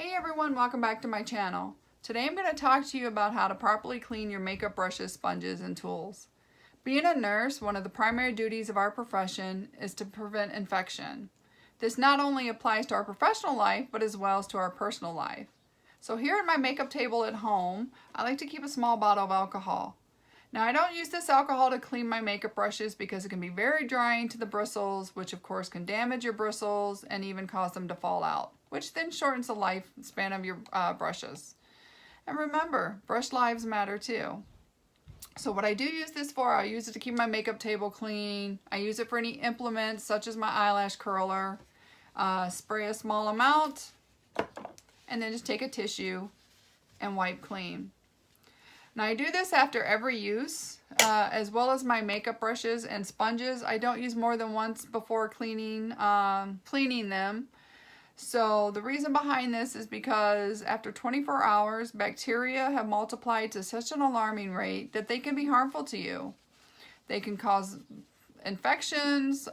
Hey everyone, welcome back to my channel. Today I'm going to talk to you about how to properly clean your makeup brushes, sponges, and tools. Being a nurse, one of the primary duties of our profession is to prevent infection. This not only applies to our professional life, but as well as to our personal life. So here at my makeup table at home, I like to keep a small bottle of alcohol. Now I don't use this alcohol to clean my makeup brushes because it can be very drying to the bristles, which of course can damage your bristles and even cause them to fall out, which then shortens the lifespan of your brushes. And remember, brush lives matter too. So what I do use this for, I use it to keep my makeup table clean. I use it for any implements such as my eyelash curler. Spray a small amount and then just take a tissue and wipe clean. Now I do this after every use, as well as my makeup brushes and sponges. I don't use more than once before cleaning them. So the reason behind this is because after 24 hours, bacteria have multiplied to such an alarming rate that they can be harmful to you. They can cause infections, they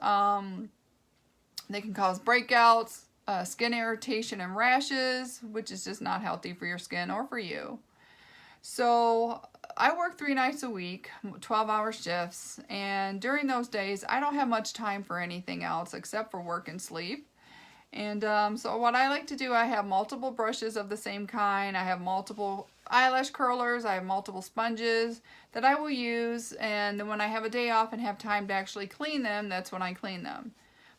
can cause breakouts, skin irritation and rashes, which is just not healthy for your skin or for you. So I work 3 nights a week, 12-hour shifts, and during those days I don't have much time for anything else except for work and sleep. And so what I like to do, I have multiple brushes of the same kind. I have multiple eyelash curlers. I have multiple sponges that I will use. And then when I have a day off and have time to actually clean them, that's when I clean them.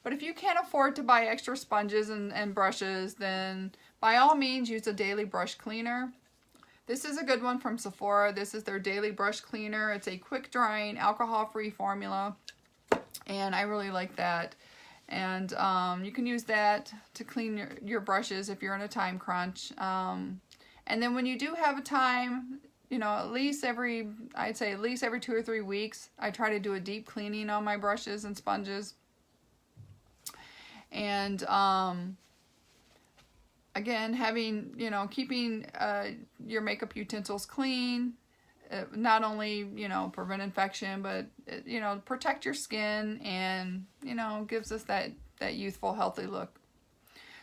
But if you can't afford to buy extra sponges and brushes, then by all means use a daily brush cleaner. This is a good one from Sephora. This is their daily brush cleaner. It's a quick drying, alcohol-free formula. And I really like that. And you can use that to clean your brushes if you're in a time crunch. And then when you do have a time, you know, I'd say at least every 2 or 3 weeks, I try to do a deep cleaning on my brushes and sponges. And again, keeping your makeup utensils clean, not only, prevent infection, but, protect your skin and, gives us that youthful, healthy look.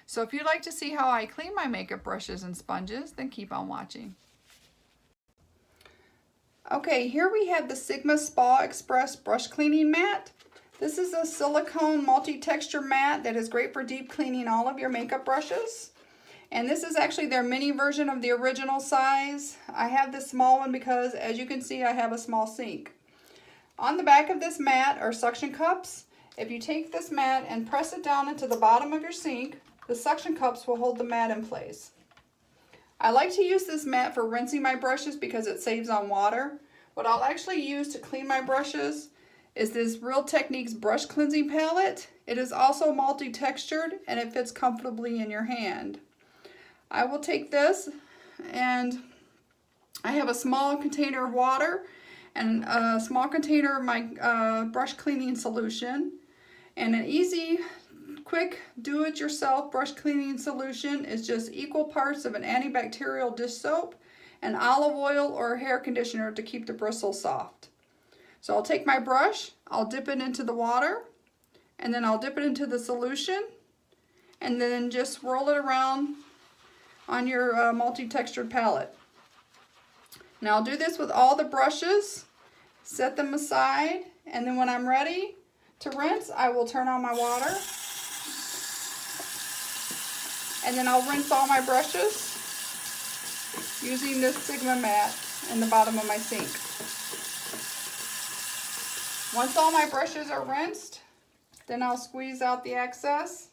So if you'd like to see how I clean my makeup brushes and sponges, then keep on watching. Okay, here we have the Sigma Spa Express brush cleaning mat. This is a silicone multi-texture mat that is great for deep cleaning all of your makeup brushes. And this is actually their mini version of the original size. I have this small one because, as you can see, I have a small sink. On the back of this mat are suction cups. If you take this mat and press it down into the bottom of your sink, the suction cups will hold the mat in place. I like to use this mat for rinsing my brushes because it saves on water. What I'll actually use to clean my brushes is this Real Techniques brush cleansing palette. It is also multi-textured and it fits comfortably in your hand. I will take this, and I have a small container of water and a small container of my brush cleaning solution. And an easy, quick, do-it-yourself brush cleaning solution is just equal parts of an antibacterial dish soap and olive oil or hair conditioner to keep the bristles soft. So I'll take my brush, I'll dip it into the water, and then I'll dip it into the solution, and then just swirl it around on your multi-textured palette. Now I'll do this with all the brushes, set them aside, and then when I'm ready to rinse, I will turn on my water, and then I'll rinse all my brushes using this Sigma mat in the bottom of my sink. Once all my brushes are rinsed, then I'll squeeze out the excess.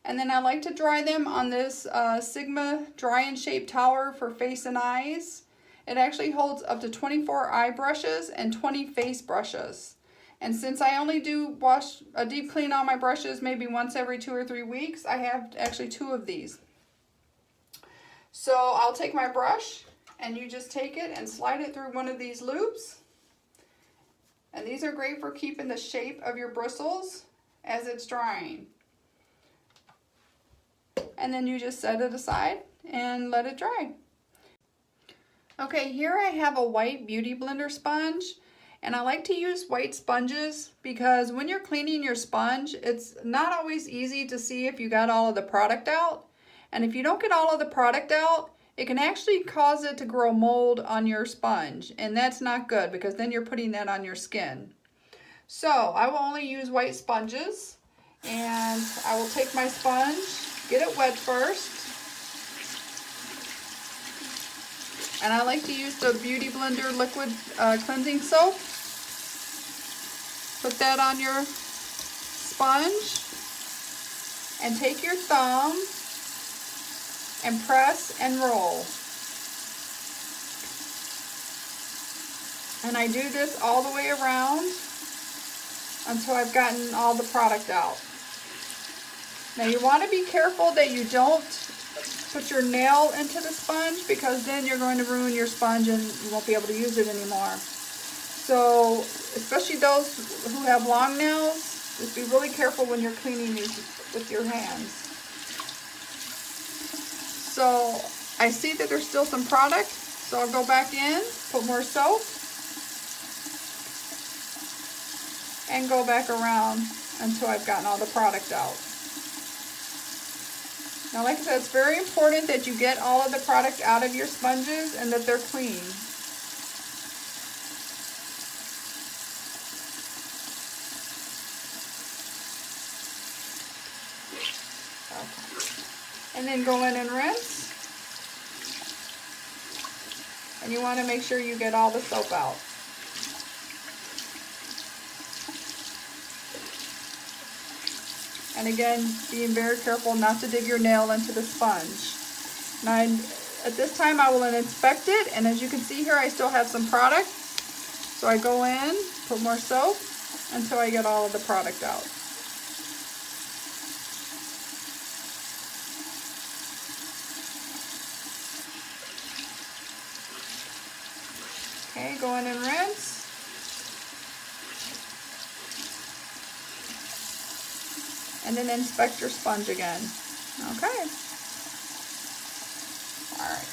And then I like to dry them on this Sigma Dry and Shape Tower for face and eyes. It actually holds up to 24 eye brushes and 20 face brushes. And since I only do wash a deep clean on my brushes maybe once every 2 or 3 weeks, I have actually 2 of these. So I'll take my brush and you just take it and slide it through one of these loops. And these are great for keeping the shape of your bristles as it's drying. And then you just set it aside and let it dry. Okay, here I have a white beauty blender sponge, and I like to use white sponges because when you're cleaning your sponge, it's not always easy to see if you got all of the product out. And if you don't get all of the product out, it can actually cause it to grow mold on your sponge. And that's not good because then you're putting that on your skin. So I will only use white sponges. And I will take my sponge, get it wet first. And I like to use the Beauty Blender liquid cleansing soap. Put that on your sponge. And take your thumb and press and roll. And I do this all the way around until I've gotten all the product out. Now you want to be careful that you don't put your nail into the sponge because then you're going to ruin your sponge and you won't be able to use it anymore. So especially those who have long nails, just be really careful when you're cleaning these with your hands. So I see that there's still some product, so I'll go back in, put more soap, and go back around until I've gotten all the product out. Now, like I said, it's very important that you get all of the product out of your sponges and that they're clean. Okay. And then go in and rinse. And you want to make sure you get all the soap out. And again, being very careful not to dig your nail into the sponge. Now, at this time, I will inspect it, and as you can see here, I still have some product. So I go in, put more soap, until I get all of the product out. Okay, go in and rinse. And then inspect your sponge again. Okay. All right.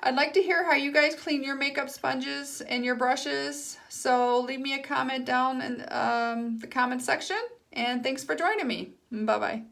I'd like to hear how you guys clean your makeup sponges and your brushes. So leave me a comment down in the comment section. And thanks for joining me. Bye-bye.